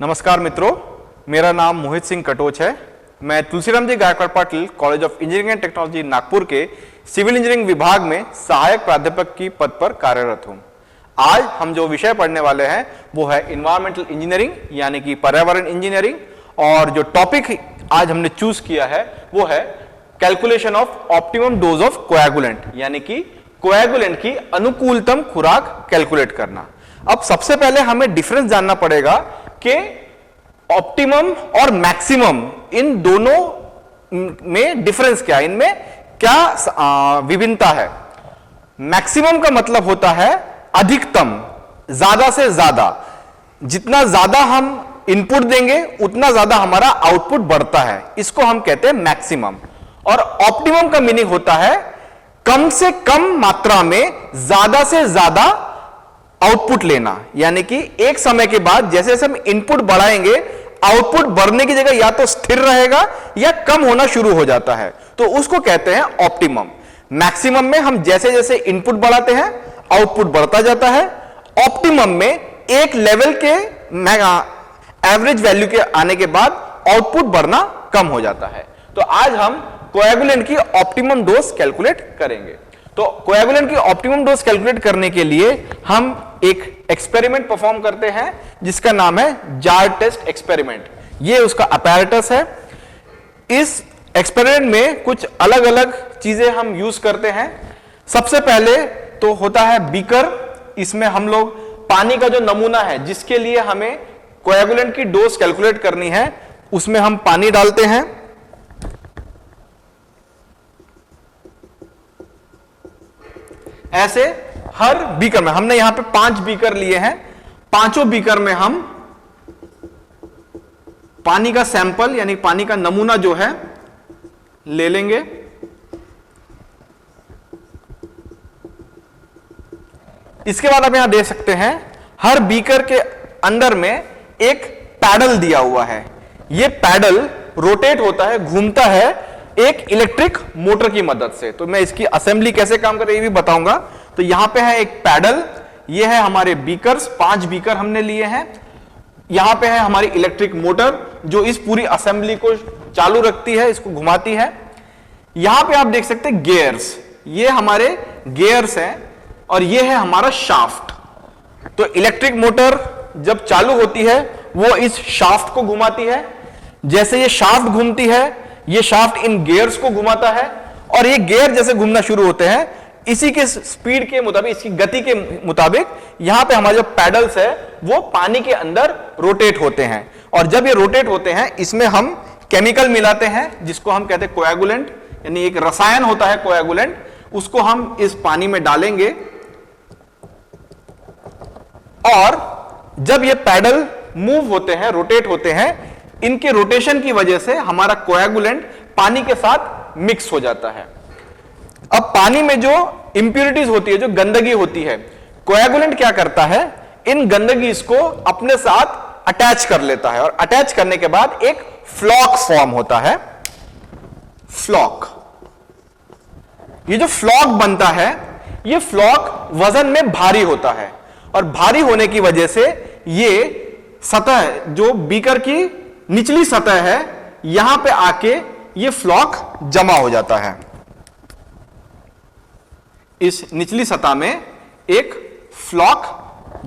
नमस्कार मित्रों, मेरा नाम मोहित सिंह कटोच है। मैं Tulsiram ji Gaikwad Patil college of engineering and technology Nagpur के सिविल इंजीनियरिंग विभाग में सहायक प्राध्यापक की पद पर कार्यरत हूं। आज हम जो विषय पढ़ने वाले हैं वो है इन्वायरमेंटल इंजीनियरिंग यानी कि पर्यावरण इंजीनियरिंग, और जो टॉपिक आज हमने चूज किया है वो है calculation of optimum dose of coagulant, यानी कि कोएगुलेंट की अनुकूलतम खुराक कैलकुलेट करना। अब सबसे पहले हमें डिफरेंस जानना पड़ेगा कि ऑप्टिमम और मैक्सिमम इन दोनों में डिफरेंस क्या है, इनमें क्या विभिन्नता है। मैक्सिमम का मतलब होता है अधिकतम, ज्यादा से ज्यादा। जितना ज्यादा हम इनपुट देंगे उतना ज्यादा हमारा आउटपुट बढ़ता है, इसको हम कहते हैं मैक्सिमम। और ऑप्टिमम का मीनिंग होता है कम से कम मात्रा में ज्यादा से ज्यादा आउटपुट लेना, यानी कि एक समय के बाद जैसे जैसे हम इनपुट बढ़ाएंगे आउटपुट बढ़ने की जगह या तो स्थिर रहेगा या कम होना शुरू हो जाता है, तो उसको कहते हैं ऑप्टिमम। मैक्सिमम में हम जैसे जैसे इनपुट बढ़ाते हैं आउटपुट बढ़ता जाता है। ऑप्टिमम में एक लेवल के एवरेज वैल्यू के आने के बाद आउटपुट बढ़ना कम हो जाता है। तो आज हम कोएगुलेंट की ऑप्टिमम डोज कैलकुलेट करेंगे। तो कोएगुलेंट की ऑप्टिमम डोज कैलकुलेट करने के लिए हम एक एक्सपेरिमेंट परफॉर्म करते हैं जिसका नाम है जार टेस्ट एक्सपेरिमेंट। ये उसका अपैरेटस है। इस एक्सपेरिमेंट में कुछ अलग अलग चीजें हम यूज करते हैं। सबसे पहले तो होता है बीकर। इसमें हम लोग पानी का जो नमूना है जिसके लिए हमें कोएगुलेंट की डोज कैलकुलेट करनी है, उसमें हम पानी डालते हैं। ऐसे हर बीकर में, हमने यहां पे 5 बीकर लिए हैं, पांचों बीकर में हम पानी का सैंपल यानी पानी का नमूना जो है ले लेंगे। इसके बाद आप यहां देख सकते हैं हर बीकर के अंदर में एक पैडल दिया हुआ है। यह पैडल रोटेट होता है, घूमता है एक इलेक्ट्रिक मोटर की मदद से। तो मैं इसकी असेंबली कैसे काम करे ये भी बताऊंगा। तो यहां पे है एक पैडल, ये है हमारे बीकर्स, 5 बीकर हमने लिए हैं। यहां पे है हमारी इलेक्ट्रिक मोटर जो इस पूरी असेंबली को चालू रखती है, इसको घुमाती है। यहां पे आप देख सकते हैं गियर्स, ये हमारे गियर्स हैं और ये है हमारा शाफ्ट। तो इलेक्ट्रिक मोटर जब चालू होती है वो इस शाफ्ट को घुमाती है। जैसे ये शाफ्ट घूमती है ये शाफ्ट इन गियर्स को घुमाता है और ये गियर जैसे घूमना शुरू होते हैं इसी के स्पीड के मुताबिक, इसकी गति के मुताबिक यहां पे हमारे जो पैडल्स है वो पानी के अंदर रोटेट होते हैं। और जब ये रोटेट होते हैं इसमें हम केमिकल मिलाते हैं जिसको हम कहते हैं कोएगुलेंट, यानी एक रसायन होता है कोएगुलेंट, उसको हम इस पानी में डालेंगे। और जब ये पैडल मूव होते हैं, रोटेट होते हैं, इनके रोटेशन की वजह से हमारा कोएगुलेंट पानी के साथ मिक्स हो जाता है। अब पानी में जो इंप्यूरिटीज होती है, जो गंदगी होती है, कोएगुलेंट क्या करता है, इन गंदगी को अपने साथ अटैच कर लेता है और अटैच करने के बाद एक फ्लॉक फॉर्म होता है। फ्लॉक, ये जो फ्लॉक बनता है ये फ्लॉक वजन में भारी होता है और भारी होने की वजह से ये सतह जो बीकर की निचली सतह है यहां पे आके ये फ्लॉक जमा हो जाता है। इस निचली सतह में एक फ्लॉक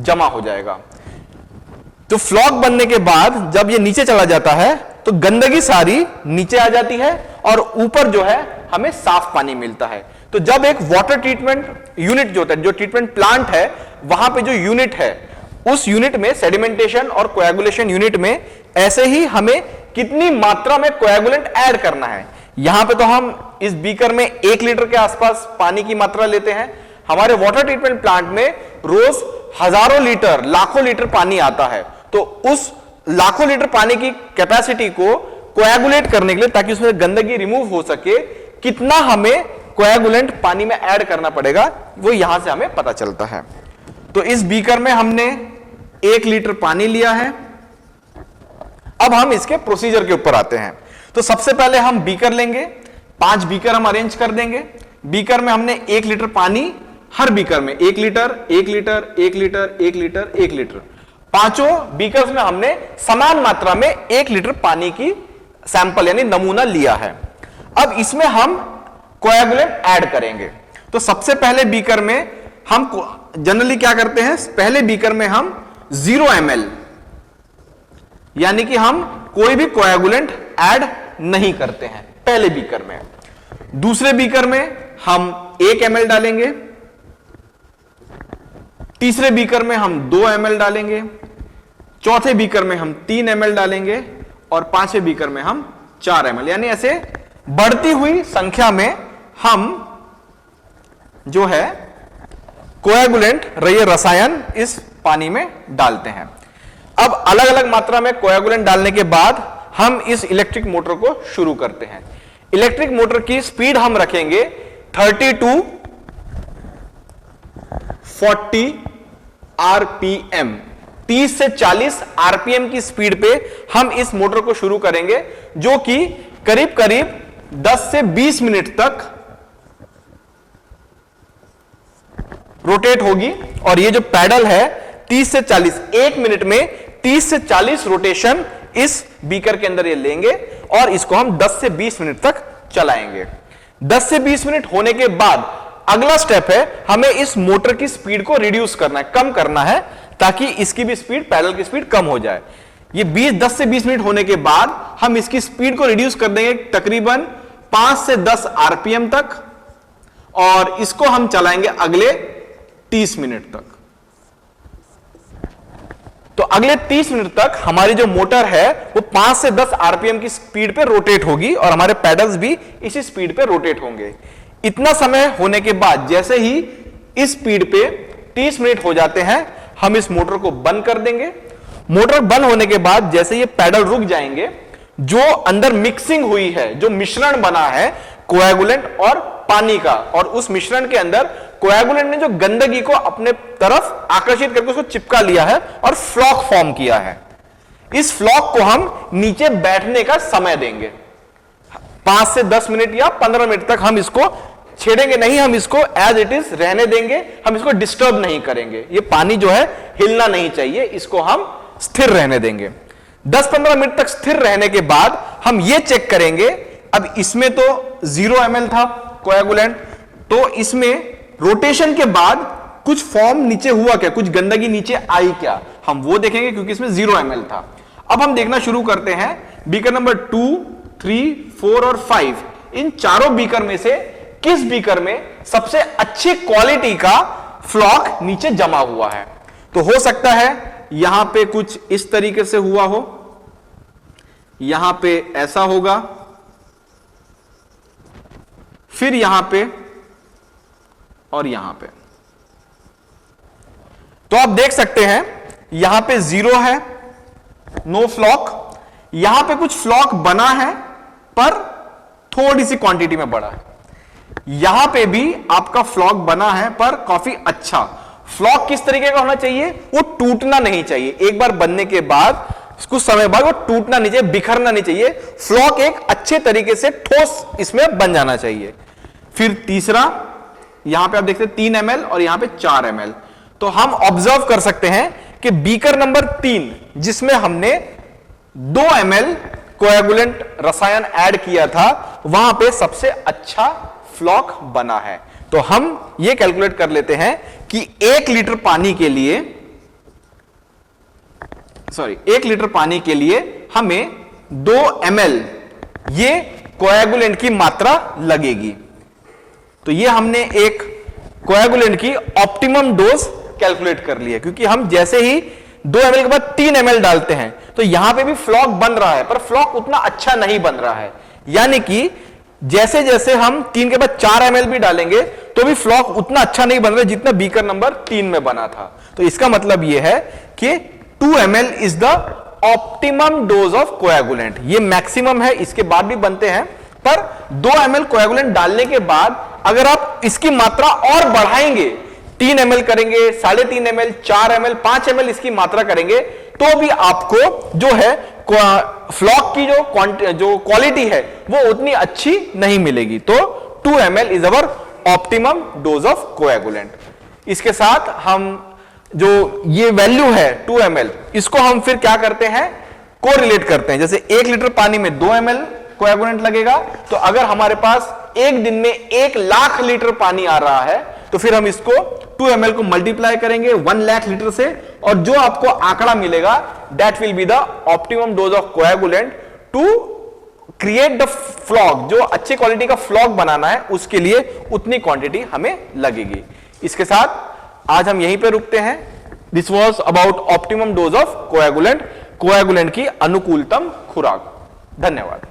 जमा हो जाएगा। तो फ्लॉक बनने के बाद जब ये नीचे चला जाता है तो गंदगी सारी नीचे आ जाती है और ऊपर जो है हमें साफ पानी मिलता है। तो जब एक वाटर ट्रीटमेंट यूनिट जो होता है, जो ट्रीटमेंट प्लांट है, वहां पे जो यूनिट है उस यूनिट में सेडिमेंटेशन और कोएगुलेशन यूनिट में ऐसे ही हमें कितनी मात्रा में कोएगुलेंट ऐड करना है। यहां पे तो हम इस बीकर में 1 लीटर के आसपास पानी की मात्रा लेते हैं। हमारे वाटर ट्रीटमेंट प्लांट में रोज हजारों लीटर, लाखों लीटर पानी आता है। तो उस लाखों लीटर पानी की कैपेसिटी को कोएगुलेट करने के लिए, ताकि उसमें गंदगी रिमूव हो सके, कितना हमें कोएगुलेंट पानी में ऐड करना पड़ेगा वो यहां से हमें पता चलता है। तो इस बीकर में हमने 1 लीटर पानी लिया है। अब हम इसके प्रोसीजर के ऊपर आते हैं। तो सबसे पहले हम बीकर लेंगे, 5 बीकर हम अरेंज कर देंगे। बीकर में हमने 1 लीटर पानी, हर बीकर में 1 litre 1 litre 1 litre 1 litre 1 litre पांचों बीकर्स में हमने समान मात्रा में 1 लीटर पानी की सैंपल यानी नमूना लिया है। अब इसमें हम कोएगुलेंट ऐड करेंगे। तो सबसे पहले बीकर में हम जनरली क्या करते हैं, पहले बीकर में हम 0 ml यानी कि हम कोई भी कोएगुलेंट ऐड नहीं करते हैं पहले बीकर में। दूसरे बीकर में हम 1 ml डालेंगे, तीसरे बीकर में हम 2 ml डालेंगे, चौथे बीकर में हम 3 ml डालेंगे और पांचवें बीकर में हम 4 ml, यानी ऐसे बढ़ती हुई संख्या में हम जो है कोएगुलेंट ये रसायन इस पानी में डालते हैं। अब अलग अलग मात्रा में कोएगुलेंट डालने के बाद हम इस इलेक्ट्रिक मोटर को शुरू करते हैं। इलेक्ट्रिक मोटर की स्पीड हम रखेंगे 30 to 40 आरपीएम, 30 से 40 आरपीएम की स्पीड पे हम इस मोटर को शुरू करेंगे, जो कि करीब करीब 10 से 20 मिनट तक रोटेट होगी। और ये जो पैडल है 30 से 40, 1 मिनट में 30 से 40 रोटेशन इस बीकर के अंदर ये लेंगे और इसको हम 10 से 20 मिनट तक चलाएंगे। 10 से 20 मिनट होने के बाद अगला स्टेप है हमें इस मोटर की स्पीड को रिड्यूस करना है, कम करना है, ताकि इसकी भी स्पीड, पैडल की स्पीड कम हो जाए। ये 10 से 20 मिनट होने के बाद हम इसकी स्पीड को रिड्यूस कर देंगे तकरीबन 5 से 10 आरपीएम तक और इसको हम चलाएंगे अगले 30 मिनट तक। तो अगले 30 मिनट तक हमारी जो मोटर है वो 5 से 10 आरपीएम की स्पीड पे रोटेट होगी और हमारे पैडल्स भी इसी स्पीड पे रोटेट होंगे। इतना समय होने के बाद जैसे ही इस स्पीड पे 30 मिनट हो जाते हैं हम इस मोटर को बंद कर देंगे। मोटर बंद होने के बाद जैसे ये पैडल रुक जाएंगे, जो अंदर मिक्सिंग हुई है, जो मिश्रण बना है कोएगुलेंट और पानी का, और उस मिश्रण के अंदर कोएगुलेंट ने जो गंदगी को अपने तरफ आकर्षित करके उसको चिपका लिया है और फ्लॉक फॉर्म किया है। इस फ्लॉक को हम नीचे बैठने का समय देंगे, 5 से 10 मिनट या 15 मिनट तक हम इसको छेड़ेंगे नहीं, हम इसको एज इट इज रहने देंगे, हम इसको डिस्टर्ब नहीं करेंगे। ये पानी जो है हिलना नहीं चाहिए, इसको हम स्थिर रहने देंगे। 10-15 मिनट तक स्थिर रहने के बाद हम ये चेक करेंगे, अब इसमें तो 0 ml था कोएगुलेंट, तो इसमें रोटेशन के बाद कुछ फॉर्म नीचे हुआ क्या, कुछ गंदगी नीचे आई क्या, हम वो देखेंगे क्योंकि इसमें 0 ml था। अब हम देखना शुरू करते हैं बीकर नंबर 2, 3, 4 और 5, इन चारों बीकर में से किस बीकर में सबसे अच्छी क्वालिटी का फ्लॉक नीचे जमा हुआ है। तो हो सकता है यहां पे कुछ इस तरीके से हुआ हो, यहां पे ऐसा होगा, फिर यहां पे और यहां पे। तो आप देख सकते हैं यहां पे 0 है, नो फ्लॉक, यहां पे कुछ फ्लॉक बना है पर थोड़ी सी क्वांटिटी में बड़ा है, यहां पे भी आपका फ्लॉक बना है पर काफी अच्छा। फ्लॉक किस तरीके का होना चाहिए, वो टूटना नहीं चाहिए, एक बार बनने के बाद कुछ समय बाद वो टूटना नहीं चाहिए, बिखरना नहीं चाहिए, फ्लॉक एक अच्छे तरीके से ठोस इसमें बन जाना चाहिए। फिर तीसरा, यहां पे आप देखते हैं 3 ml और यहां पे 4 ml। तो हम ऑब्जर्व कर सकते हैं कि बीकर नंबर 3 जिसमें हमने 2 ml कोएगुलेंट रसायन ऐड किया था, वहां पे सबसे अच्छा फ्लॉक बना है। तो हम ये कैलकुलेट कर लेते हैं कि 1 लीटर पानी के लिए, 1 लीटर पानी के लिए हमें 2 ml ये कोएगुलेंट की मात्रा लगेगी। तो ये हमने एक कोएगुलेंट की ऑप्टिमम डोज कैलकुलेट कर ली है, क्योंकि हम जैसे ही 2 ml के बाद 3 ml डालते हैं तो यहां पे भी फ्लॉक बन रहा है, पर फ्लॉक उतना अच्छा नहीं बन रहा है। यानी कि जैसे जैसे हम 3 के बाद 4 ml भी डालेंगे तो भी फ्लॉक उतना अच्छा नहीं बन रहा जितना बीकर नंबर 3 में बना था। तो इसका मतलब यह है कि 2 ml is the optimum dose of coagulant. ये मैक्सिमम है, इसके बाद भी बनते हैं, पर 2 ml कोएगुलेंट डालने के बाद अगर आप इसकी मात्रा और बढ़ाएंगे, 3 ml करेंगे, 3.5 ml, 4 ml, 5 ml इसकी मात्रा करेंगे, तो भी आपको जो है फ्लॉक की जो क्वालिटी है वो उतनी अच्छी नहीं मिलेगी। तो 2 ml is our optimum dose of coagulant. इसके साथ हम जो ये वैल्यू है 2 ml, इसको हम फिर क्या करते हैं, कोरिलेट करते हैं। जैसे 1 लीटर पानी में 2 ml कोएगुलेंट लगेगा, तो अगर हमारे पास एक दिन में 1 लाख लीटर पानी आ रहा है तो फिर हम इसको 2 ml को मल्टीप्लाई करेंगे 1 लाख लीटर से, और जो आपको आंकड़ा मिलेगा that will be the optimum dose of coagulant to create the floc. जो अच्छी क्वालिटी का फ्लॉग बनाना है उसके लिए उतनी क्वांटिटी हमें लगेगी। इसके साथ आज हम यहीं पे रुकते हैं। This was about optimum dose of coagulant, coagulant की अनुकूलतम खुराक। धन्यवाद।